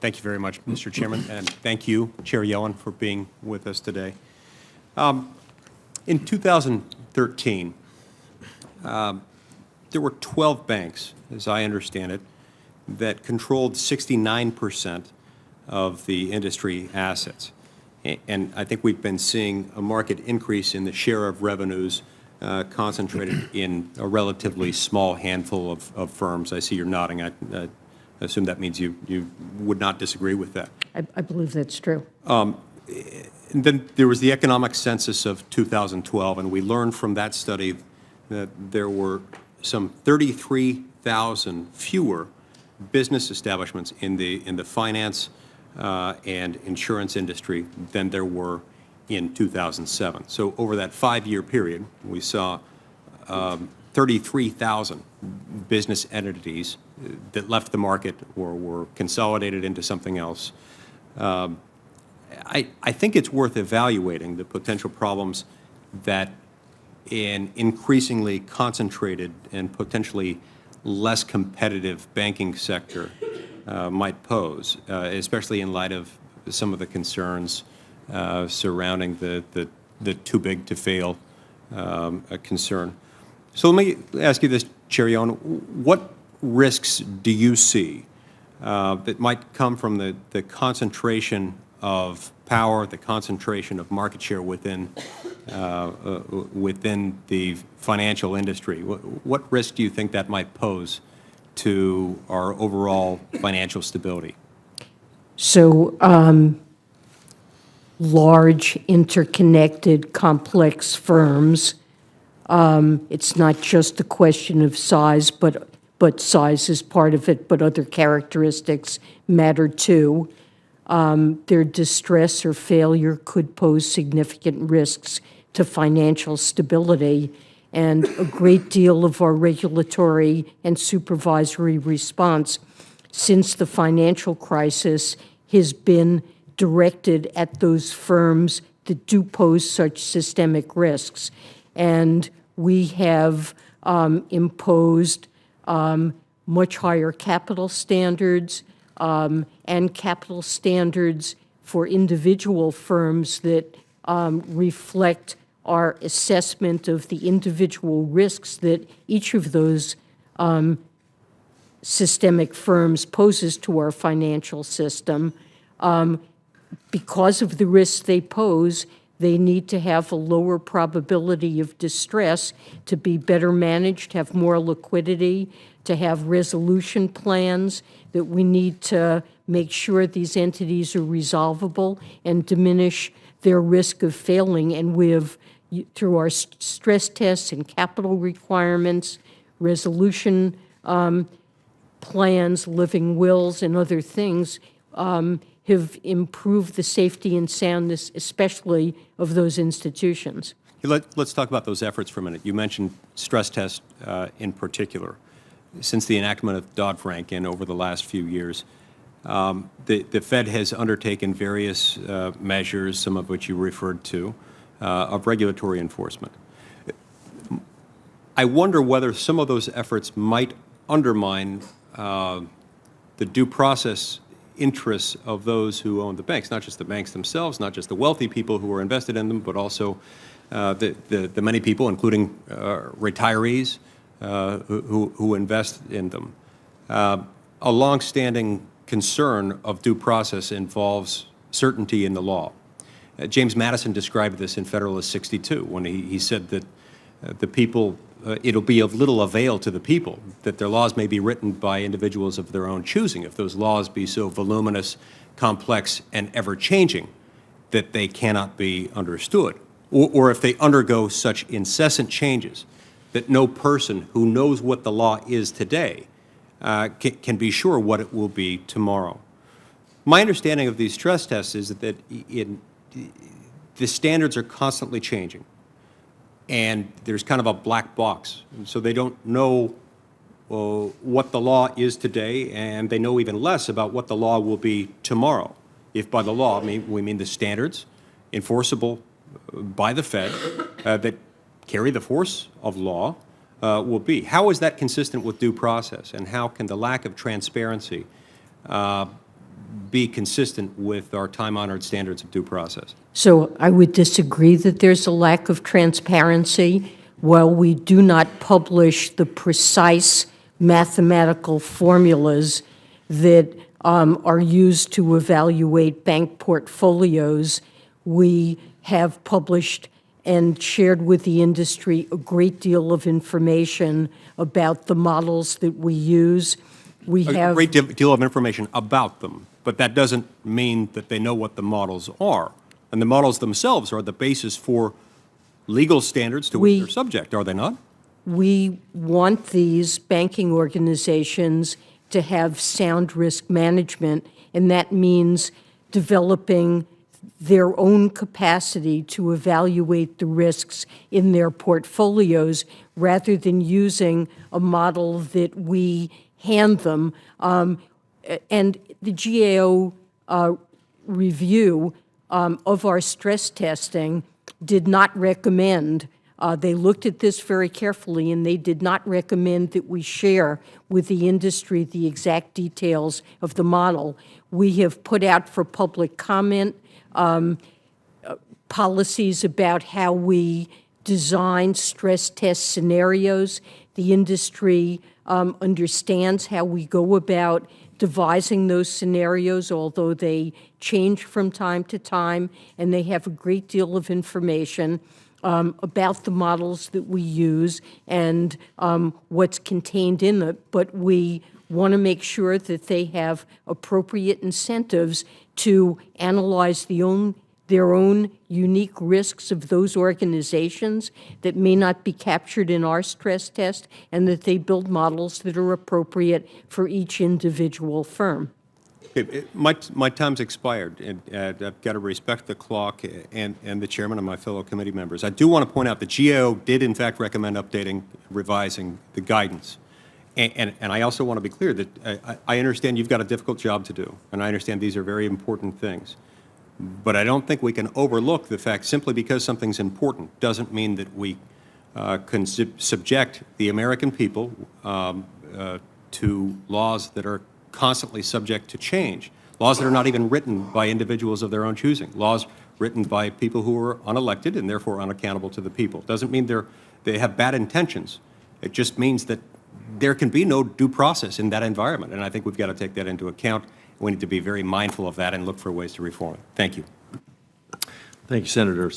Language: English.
Thank you very much, Mr. Chairman, and thank you, Chair Yellen, for being with us today. In 2013, there were 12 banks, as I understand it, that controlled 69% of the industry assets. And I think we've been seeing a market increase in the share of revenues concentrated in a relatively small handful of firms. I see you're nodding. I assume that means you would not disagree with that. I believe that's true. And then there was the economic census of 2012, and we learned from that study that there were some 33,000 fewer business establishments in the finance and insurance industry than there were in 2007. So over that 5-year period, we saw 33,000 business entities that left the market or were consolidated into something else. I think it's worth evaluating the potential problems that an increasingly concentrated and potentially less competitive banking sector might pose, especially in light of some of the concerns surrounding the too big to fail concern. So let me ask you this, Chair Yellen, what risks do you see that might come from the concentration of power, the concentration of market share within the financial industry? What risk do you think that might pose to our overall financial stability? So large, interconnected, complex firms, it's not just a question of size, but size is part of it, but other characteristics matter too. Their distress or failure could pose significant risks to financial stability, and a great deal of our regulatory and supervisory response since the financial crisis has been directed at those firms that do pose such systemic risks. And we have imposed much higher capital standards and capital standards for individual firms that reflect our assessment of the individual risks that each of those systemic firms poses to our financial system. Because of the risks they pose, they need to have a lower probability of distress, to be better managed, to have more liquidity, to have resolution plans, that we need to make sure these entities are resolvable and diminish their risk of failing. And we have, through our stress tests and capital requirements, resolution plans, living wills, and other things, have improved the safety and soundness, especially of those institutions. Let's talk about those efforts for a minute. You mentioned stress tests in particular. Since the enactment of Dodd-Frank and over the last few years, the Fed has undertaken various measures, some of which you referred to, of regulatory enforcement. I wonder whether some of those efforts might undermine the due process interests of those who own the banks, not just the banks themselves, not just the wealthy people who are invested in them, but also the many people, including retirees, who invest in them. A longstanding concern of due process involves certainty in the law. James Madison described this in Federalist 62 when he said that the people, it'll be of little avail to the people that their laws may be written by individuals of their own choosing if those laws be so voluminous, complex, and ever-changing that they cannot be understood, or if they undergo such incessant changes that no person who knows what the law is today can be sure what it will be tomorrow. My understanding of these stress tests is that the standards are constantly changing, and there's kind of a black box. And so they don't know what the law is today, and they know even less about what the law will be tomorrow. If by the law we mean the standards enforceable by the Fed that carry the force of law will be. How is that consistent with due process, and how can the lack of transparency be consistent with our time-honored standards of due process. So I would disagree that there's a lack of transparency. While we do not publish the precise mathematical formulas that are used to evaluate bank portfolios, we have published and shared with the industry a great deal of information about the models that we use. We A have great deal of information about them, but that doesn't mean that they know what the models are. And the models themselves are the basis for legal standards to which they're subject, are they not? We want these banking organizations to have sound risk management, and that means developing their own capacity to evaluate the risks in their portfolios rather than using a model that we hand them. And the GAO review of our stress testing did not recommend, they looked at this very carefully, and they did not recommend that we share with the industry the exact details of the model. We have put out for public comment policies about how we design stress test scenarios. The industry understands how we go about devising those scenarios, although they change from time to time, and they have a great deal of information about the models that we use and what's contained in it. But we want to make sure that they have appropriate incentives to analyze their own unique risks of those organizations that may not be captured in our stress test, and that they build models that are appropriate for each individual firm. Okay, my time's expired, and I've got to respect the clock and the chairman and my fellow committee members. I do want to point out that GAO did, in fact, recommend updating, revising the guidance. And I also want to be clear that I understand you've got a difficult job to do, and I understand these are very important things. But I don't think we can overlook the fact simply because something's important doesn't mean that we can subject the American people to laws that are constantly subject to change, laws that are not even written by individuals of their own choosing, laws written by people who are unelected and therefore unaccountable to the people. Doesn't mean they have bad intentions. It just means that there can be no due process in that environment, and I think we've got to take that into account. We need to be very mindful of that and look for ways to reform it. Thank you. Thank you, Senator.